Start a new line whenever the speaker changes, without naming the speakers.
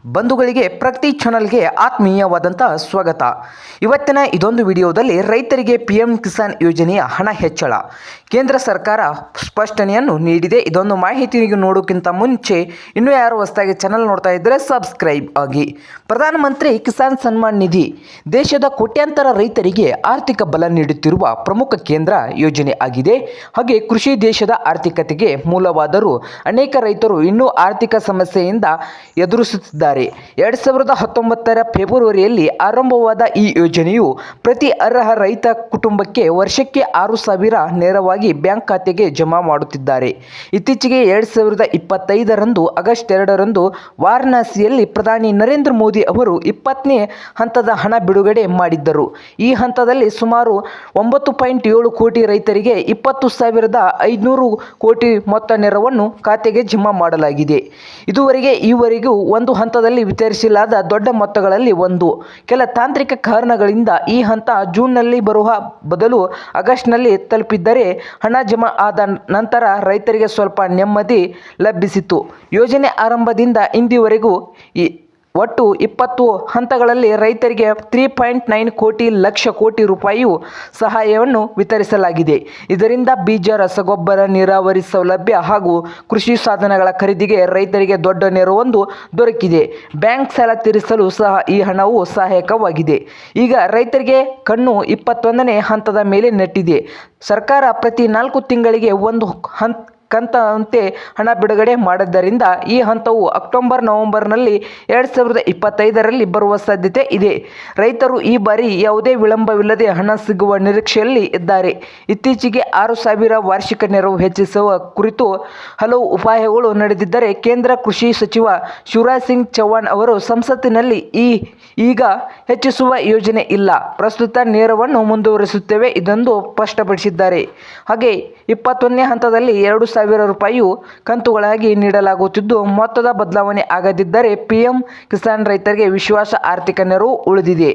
ಬಂಧುಗಳಿಗೆ ಪ್ರಗತಿ ಚಾನಲ್ಗೆ ಆತ್ಮೀಯವಾದಂಥ ಸ್ವಾಗತ. ಇವತ್ತಿನ ಇದೊಂದು ವಿಡಿಯೋದಲ್ಲಿ ರೈತರಿಗೆ PM ಕಿಸಾನ್ ಯೋಜನೆಯ ಹಣ ಹೆಚ್ಚಳ ಕೇಂದ್ರ ಸರ್ಕಾರ ಸ್ಪಷ್ಟನೆಯನ್ನು ನೀಡಿದೆ. ಇದೊಂದು ಮಾಹಿತಿ ನೋಡೋಕ್ಕಿಂತ ಮುಂಚೆ ಇನ್ನೂ ಯಾರು ಹೊಸದಾಗಿ ಚಾನಲ್ ನೋಡ್ತಾ ಇದ್ದರೆ ಸಬ್ಸ್ಕ್ರೈಬ್ ಆಗಿ. ಪ್ರಧಾನಮಂತ್ರಿ ಕಿಸಾನ್ ಸನ್ಮಾನ್ ನಿಧಿ ದೇಶದ ಕೋಟ್ಯಾಂತರ ರೈತರಿಗೆ ಆರ್ಥಿಕ ಬಲ ನೀಡುತ್ತಿರುವ ಪ್ರಮುಖ ಕೇಂದ್ರ ಯೋಜನೆ ಆಗಿದೆ. ಹಾಗೆ ಕೃಷಿ ದೇಶದ ಆರ್ಥಿಕತೆಗೆ ಮೂಲವಾದರೂ ಅನೇಕ ರೈತರು ಇನ್ನೂ ಆರ್ಥಿಕ ಸಮಸ್ಯೆಯಿಂದ ಎದುರಿಸುತ್ತಿದ್ದಾರೆ. 2019ರ ಫೆಬ್ರವರಿಯಲ್ಲಿ ಆರಂಭವಾದ ಈ ಯೋಜನೆಯು ಪ್ರತಿ ಅರ್ಹ ರೈತ ಕುಟುಂಬಕ್ಕೆ ವರ್ಷಕ್ಕೆ 6,000 ನೇರವಾಗಿ ಬ್ಯಾಂಕ್ ಖಾತೆಗೆ ಜಮಾ ಮಾಡುತ್ತಿದ್ದಾರೆ. ಇತ್ತೀಚೆಗೆ 2025ರಂದು ಆಗಸ್ಟ್ 2ರಂದು ವಾರಣಾಸಿಯಲ್ಲಿ ಪ್ರಧಾನಿ ನರೇಂದ್ರ ಮೋದಿ ಅವರು 20ನೇ ಹಂತದ ಹಣ ಬಿಡುಗಡೆ ಮಾಡಿದ್ದರು. ಈ ಹಂತದಲ್ಲಿ ಸುಮಾರು 9.7 ಕೋಟಿ ರೈತರಿಗೆ 20,500 ಕೋಟಿ ಮೊತ್ತ ನೆರವನ್ನು ಖಾತೆಗೆ ಜಮಾ ಮಾಡಲಾಗಿದೆ. ಈವರೆಗೂ ಒಂದು ಹಂತದಲ್ಲಿ ವಿತರಿಸಲಾದ ದೊಡ್ಡ ಮೊತ್ತಗಳಲ್ಲಿ ಒಂದು. ಕೆಲ ತಾಂತ್ರಿಕ ಕಾರಣಗಳಿಂದ ಈ ಹಂತ ಜೂನ್ನಲ್ಲಿ ಬರುವ ಬದಲು ಆಗಸ್ಟ್ನಲ್ಲಿ ತಲುಪಿದ್ದರೆ ಹಣ ಜಮಾ ಆದ ನಂತರ ರೈತರಿಗೆ ಸ್ವಲ್ಪ ನೆಮ್ಮದಿ ಲಭಿಸಿತು. ಯೋಜನೆ ಆರಂಭದಿಂದ ಇಂದಿವರೆಗೂ ಒಟ್ಟು 20 ಹಂತಗಳಲ್ಲಿ ರೈತರಿಗೆ 3.9 ಲಕ್ಷ ಕೋಟಿ ರೂಪಾಯಿ ಸಹಾಯವನ್ನು ವಿತರಿಸಲಾಗಿದೆ. ಇದರಿಂದ ಬೀಜ, ರಸಗೊಬ್ಬರ, ನೀರಾವರಿ ಸೌಲಭ್ಯ ಹಾಗೂ ಕೃಷಿ ಸಾಧನಗಳ ಖರೀದಿಗೆ ರೈತರಿಗೆ ದೊಡ್ಡ ನೆರವೊಂದು ದೊರಕಿದೆ. ಬ್ಯಾಂಕ್ ಸಾಲ ತೀರಿಸಲು ಸಹ ಈ ಹಣವು ಸಹಾಯಕವಾಗಿದೆ. ಈಗ ರೈತರಿಗೆ ಕಣ್ಣು 21ನೇ ಹಂತದ ಮೇಲೆ ನೆಟ್ಟಿದೆ. ಸರ್ಕಾರ ಪ್ರತಿ 4 ತಿಂಗಳಿಗೆ ಒಂದು ಕಂತಂತೆ ಹಣ ಬಿಡುಗಡೆ ಮಾಡಿದ್ದರಿಂದ ಈ ಹಂತವು ಅಕ್ಟೋಬರ್-ನವೆಂಬರ್ನಲ್ಲಿ 2025ರಲ್ಲಿ ಬರುವ ಸಾಧ್ಯತೆ ಇದೆ. ರೈತರು ಈ ಬಾರಿ ಯಾವುದೇ ವಿಳಂಬವಿಲ್ಲದೆ ಹಣ ಸಿಗುವ ನಿರೀಕ್ಷೆಯಲ್ಲಿ ಇದ್ದಾರೆ. ಇತ್ತೀಚೆಗೆ 6,000 ವಾರ್ಷಿಕ ನೆರವು ಹೆಚ್ಚಿಸುವ ಕುರಿತು ಹಲವು ಉಪಾಯಗಳು ನಡೆದಿದ್ದರೆ ಕೇಂದ್ರ ಕೃಷಿ ಸಚಿವ ಶಿವರಾಜ್ ಸಿಂಗ್ ಚೌಹಾಣ್ ಅವರು ಸಂಸತ್ತಿನಲ್ಲಿ ಈಗ ಹೆಚ್ಚಿಸುವ ಯೋಜನೆ ಇಲ್ಲ, ಪ್ರಸ್ತುತ ನೆರವನ್ನು ಮುಂದುವರಿಸುತ್ತೇವೆ ಎಂದು ಸ್ಪಷ್ಟಪಡಿಸಿದ್ದಾರೆ. ಹಾಗೆ 21ನೇ ಹಂತದಲ್ಲಿ 2,000 ರೂಪಾಯಿ ಕಂತುಗಳಾಗಿ ನೀಡಲಾಗುತ್ತಿದ್ದು, ಮೊತ್ತದ ಬದಲಾವಣೆ ಆಗದಿದ್ದರೆ PM ಕಿಸಾನ್ ರೈತರಿಗೆ ವಿಶ್ವಾಸ ಆರ್ಥಿಕ ನೆರವು ಉಳಿದಿದೆ.